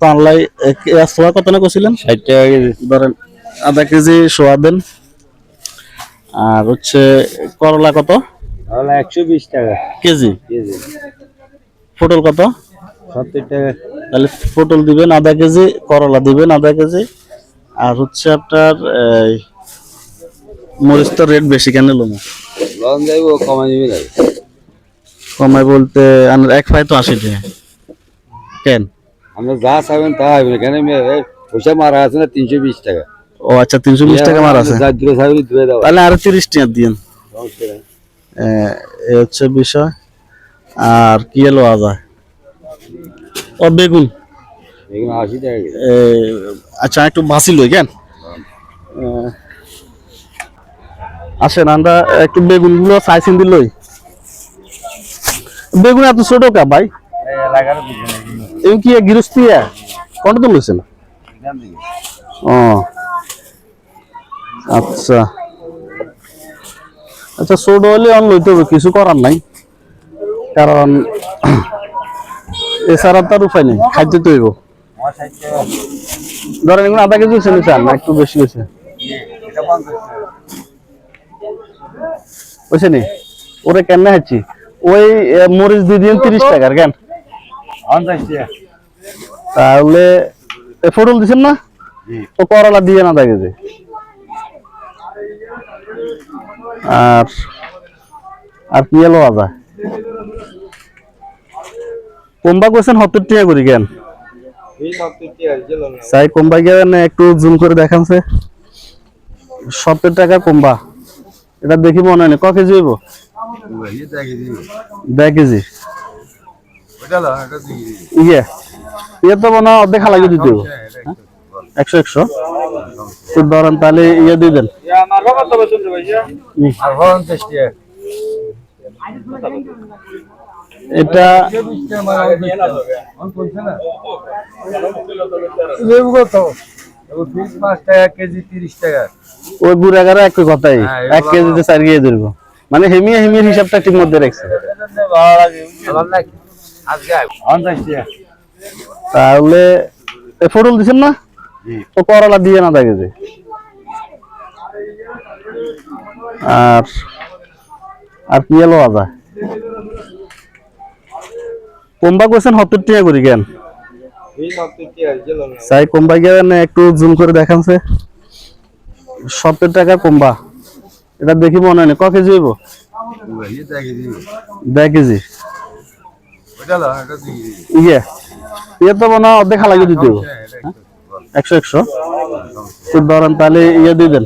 তো আনলাই সোয়া কত না করছিলেন 60 টাকা কেজি ধরেন আধা কেজি সোয়া দেন। আর হচ্ছে করলা কত তাহলে 120 টাকা কেজি, কেজি পটল কত 70 টাকা তাহলে পটল দিবেন আধা কেজি, করলা দিবেন আধা কেজি। আর হচ্ছে আপনার এই মরিচ তো রেট বেশি কেন লোমো লন যাইব কমাই দিবি না কমাই বলতে এক ফাই তো 80 টাকা কেন? আমরা যা চাইবেন তা হবে কেন পয়সা মারা আছে না 320 টাকা। ও আচ্ছা 320 টাকা মার আছে, যা দিলে চাইবেন ধুয়ে দাও তাহলে আরো 30 টাকা দিন। এই হচ্ছে বিষয়। আর কি এলো আদা ও বেগুন এগুলো 80 টাকা কেজি। আচ্ছা একটু বাসি লই কেন আসেন আমরা একটু বেগুন গুলো সাইসিন দিলই। বেগুন এত ছোট কা ভাই এই কি গৃহস্থী কোনটা তো লইছেন? ও আচ্ছা আচ্ছা ছোট হলে অন লইতে হবে, কিছু করার নাই, কারণ এছাড়া তার উপায় নেই, খাইতে তো হইব। ধরেন এগুলো আধা কেজি ছিল চান না একটু বেশি হয়েছে বুঝছে নি ওরে কেন খাচ্ছি ওই মরিচ দিয়ে দিন 30 টাকার কেন? তাহলে পটল দিচ্ছেন না তো করলা দিয়ে না আধা কেজি। আর আর কি এলো আদা কম্বা কোয়েছেন 70 টাকা করি কেন? সাই কম্বা গেলেন একটু জুম করে দেখানছে 70 টাকা কম্বা, এটা দেখি মনে হয় ক কেজি হইব? 2 কেজি ইয়ে ইয়ে তো মনে হয় অর্ধেক লাগিয়ে দিতে হইব 100 তো ধরেন তাহলে ইয়ে দিয়ে দেন এটা কেজি 30 টাকা ওই গুড়াগাড়া একই কথাই 1 কেজিতে 4 কেজি ধরবো, মানে হেমিয়ে হেমিয়ে হিসাবটা ঠিক মধ্যে রাখছে। তাহলে পটল দিচ্ছেন না তো করলা দিয়ে না আধা কেজি। আর আর কি এলো আদা কম্বা কোয়েছেন 70 টাকা করি কেন? সাই কম্বা গেলেন একটু জুম করে দেখানছে 70 টাকা কম্বা, এটা দেখি মনে হয় ক কেজি হইব? 2 কেজি ইয়ে ইয়ে তো মনে হয় অর্ধেক লাগিয়ে দিতে হইব 100 তো ধরেন তাহলে ইয়ে দিয়ে দেন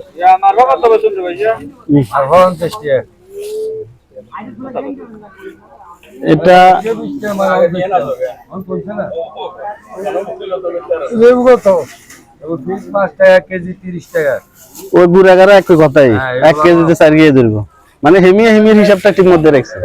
এটা কেজি 30 টাকা ওই গুড়াগাড়া একই কথাই 1 কেজিতে 4 কেজি ধরবো, মানে হেমিয়ে হেমিয়ে হিসাবটা ঠিক মধ্যে রাখছে।